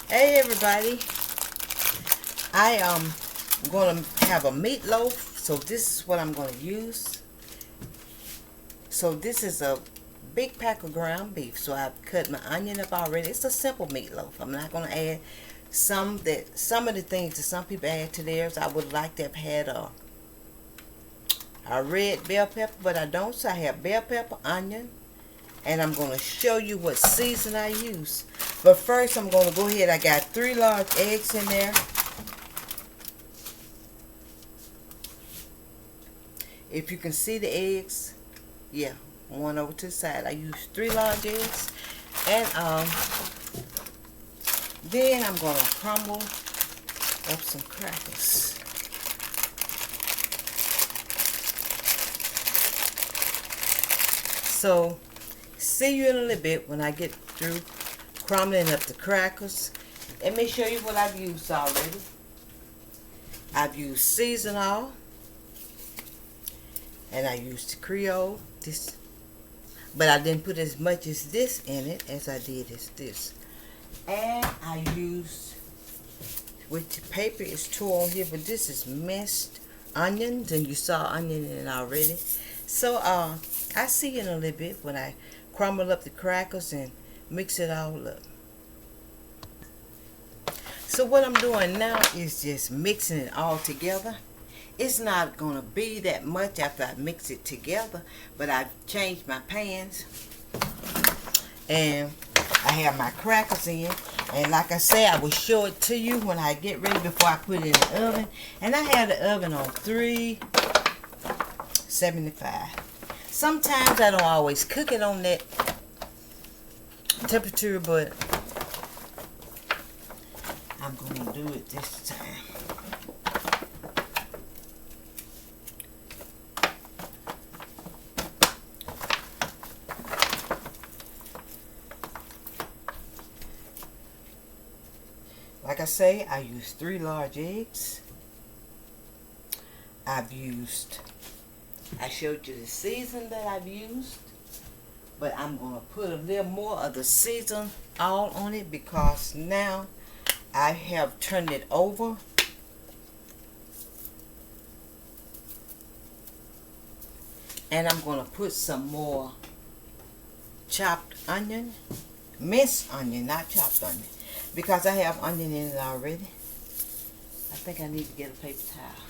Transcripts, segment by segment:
Hey everybody, I am going to have a meatloaf, so this is what I'm going to use. So this is a big pack of ground beef, so I've cut my onion up already. It's a simple meatloaf. I'm not going to add some of the things that some people add to theirs. I would like to have had a red bell pepper, but I don't, so I have bell pepper, onion, and I'm going to show you what season I use. But first I'm going to go ahead. I got 3 large eggs in there. If you can see the eggs, yeah, one over to the side. I use 3 large eggs, and then I'm going to crumble up some crackers. So see you in a little bit when I get through crumbling up the crackers. Let me show you what I've used already. I've used seasonal, and I used Creole. This, but I didn't put as much as this in it as I did as this. And I used, with the paper is tore on here, but this is minced onions, and you saw onion in it already. So I see you in a little bit when I crumble up the crackers and mix it all up. So what I'm doing now is just mixing it all together. It's not going to be that much after I mix it together, but I've changed my pans, and I have my crackers in, and like I say, I will show it to you when I get ready before I put it in the oven. And I have the oven on 375. Sometimes I don't always cook it on that temperature, but I'm going to do it this time. Like I say, I used 3 large eggs. I showed you the season that I've used, but I'm going to put a little more of the season all on it because now I have turned it over. And I'm going to put some more chopped onion, minced onion, not chopped onion, because I have onion in it already. I think I need to get a paper towel.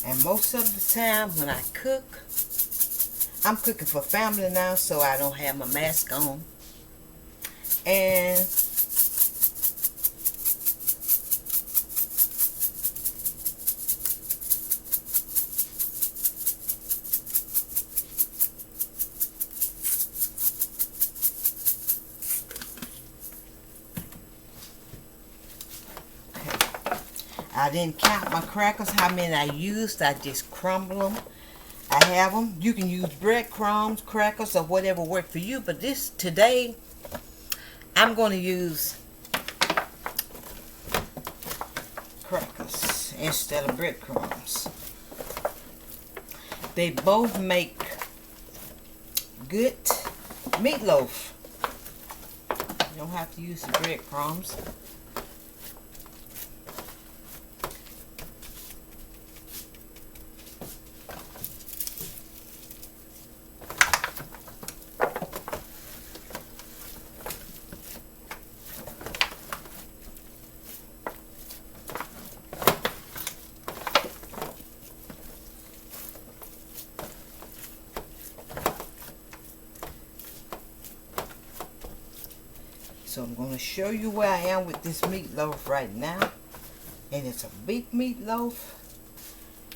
And most of the time when I cook, I'm cooking for family now, so I don't have my mask on. And I didn't count my crackers, how many I used. I just crumble them. I have them. You can use breadcrumbs, crackers, or whatever work for you. But this today, I'm going to use crackers instead of breadcrumbs. They both make good meatloaf. You don't have to use the breadcrumbs. So I'm going to show you where I am with this meatloaf right now. And it's a big meatloaf.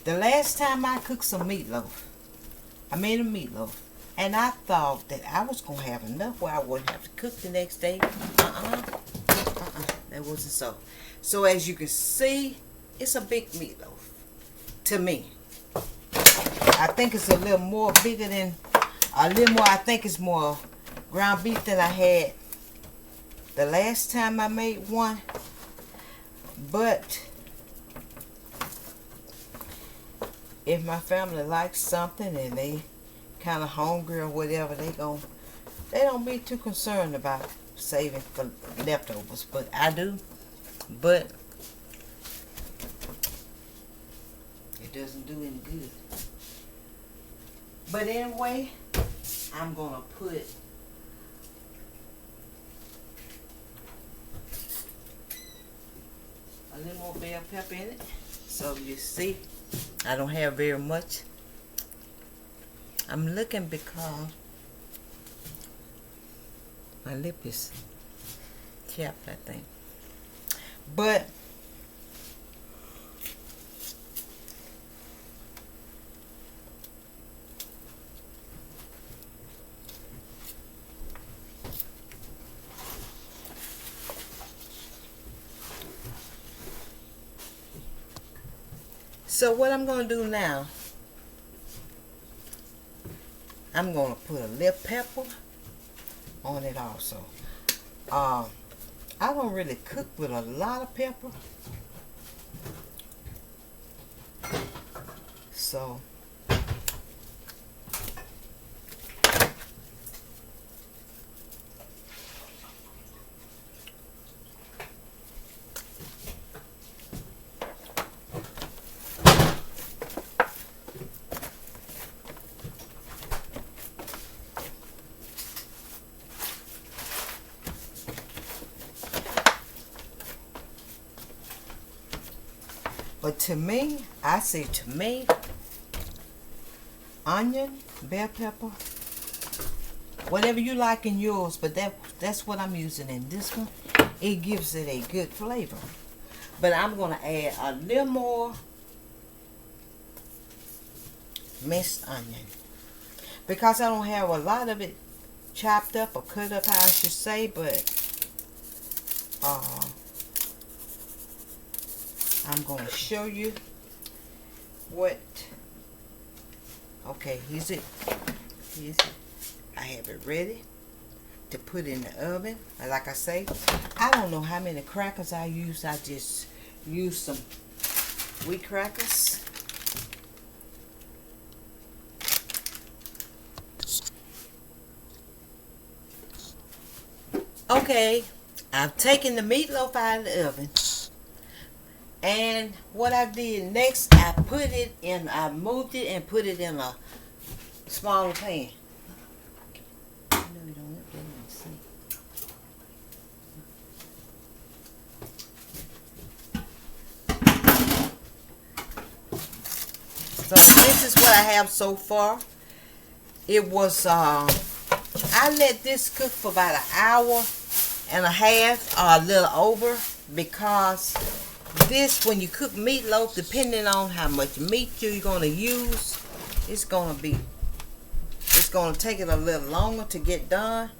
The last time I cooked some meatloaf, I made a meatloaf. And I thought that I was going to have enough where I wouldn't have to cook the next day. That wasn't so. So as you can see, it's a big meatloaf to me. I think it's a little more bigger than a little more. I think it's more ground beef than I had the last time I made one. But if my family likes something and they kind of hungry or whatever, they don't be too concerned about saving for leftovers. But I do. But it doesn't do any good. But anyway, I'm gonna put a little more bell pepper in it. So you see, I don't have very much. I'm looking because my lip is chapped, I think. But so what I'm going to do now, I'm going to put a little pepper on it also. I don't really cook with a lot of pepper. So but to me, I say to me, onion, bell pepper, whatever you like in yours, but that's what I'm using in this one. It gives it a good flavor. But I'm going to add a little more minced onion, because I don't have a lot of it chopped up or cut up, how I should say, but I'm going to show you what. Okay, here's it. I have it ready to put in the oven. And like I say, I don't know how many crackers I use. I just use some wheat crackers. Okay, I've taken the meatloaf out of the oven. And what I did next, I moved it and put it in a smaller pan. No, you don't want that in the sink. So this is what I have so far. It was, I let this cook for about an hour and a half, or a little over, because this, when you cook meatloaf, depending on how much meat you're going to use, it's going to take it a little longer to get done.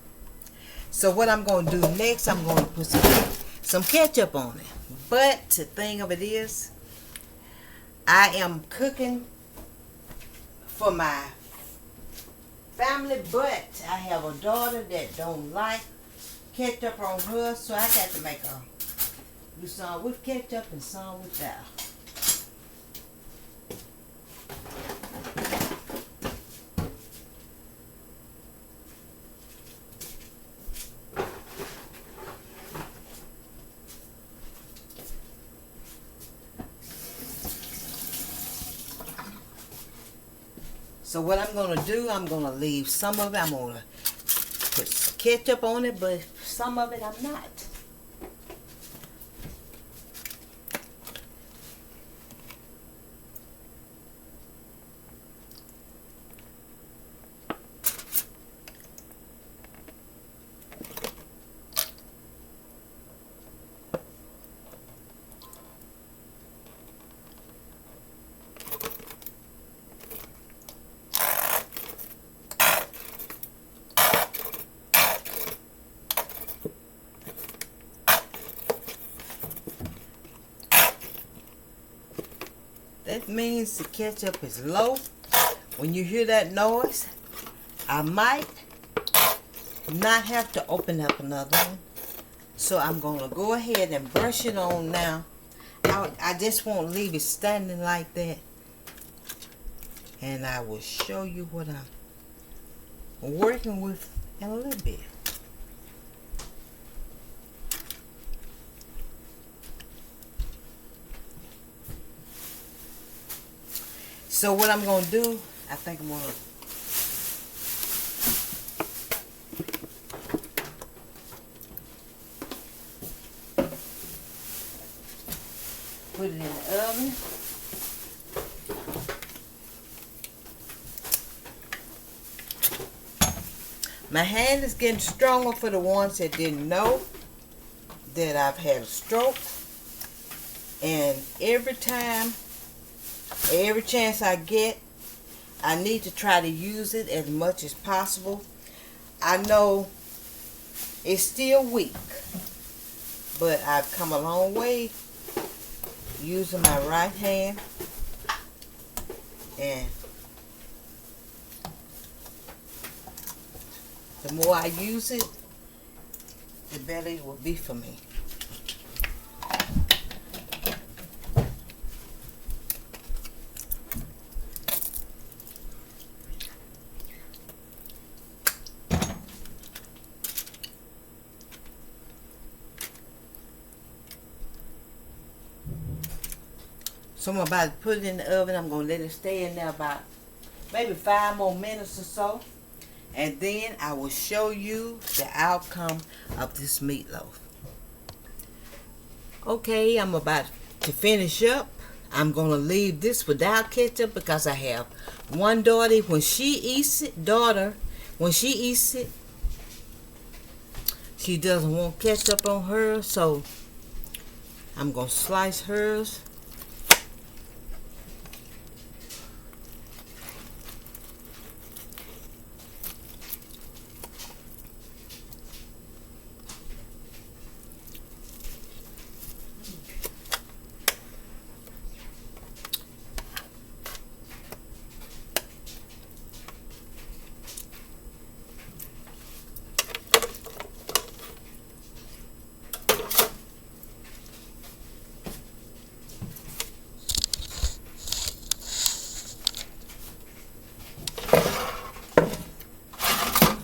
So what I'm going to do next, I'm going to put some ketchup on it. But the thing of it is, I am cooking for my family, but I have a daughter that don't like ketchup on hers, so I got to make do some with ketchup and some without. So what I'm going to do, I'm going to leave some of it. I'm going to put ketchup on it, but some of it I'm not. That means the ketchup is low. When you hear that noise, I might not have to open up another one. So I'm going to go ahead and brush it on now. I just won't leave it standing like that. And I will show you what I'm working with in a little bit. So what I'm going to do, I think I'm going to put it in the oven. My hand is getting stronger for the ones that didn't know that I've had a stroke. And every chance I get, I need to try to use it as much as possible. I know it's still weak, but I've come a long way using my right hand, and the more I use it, the better it will be for me. So I'm about to put it in the oven. I'm going to let it stay in there about maybe 5 more minutes or so. And then I will show you the outcome of this meatloaf. Okay, I'm about to finish up. I'm going to leave this without ketchup because I have one daughter. When she eats it, she doesn't want ketchup on hers. So I'm going to slice hers.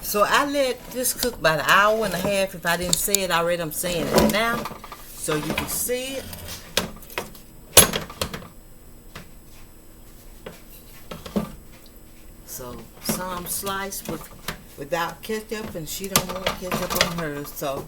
So I let this cook about an hour and a half. If I didn't say it already, I'm saying it now, so you can see it. So some sliced without ketchup, and she don't want ketchup on hers. So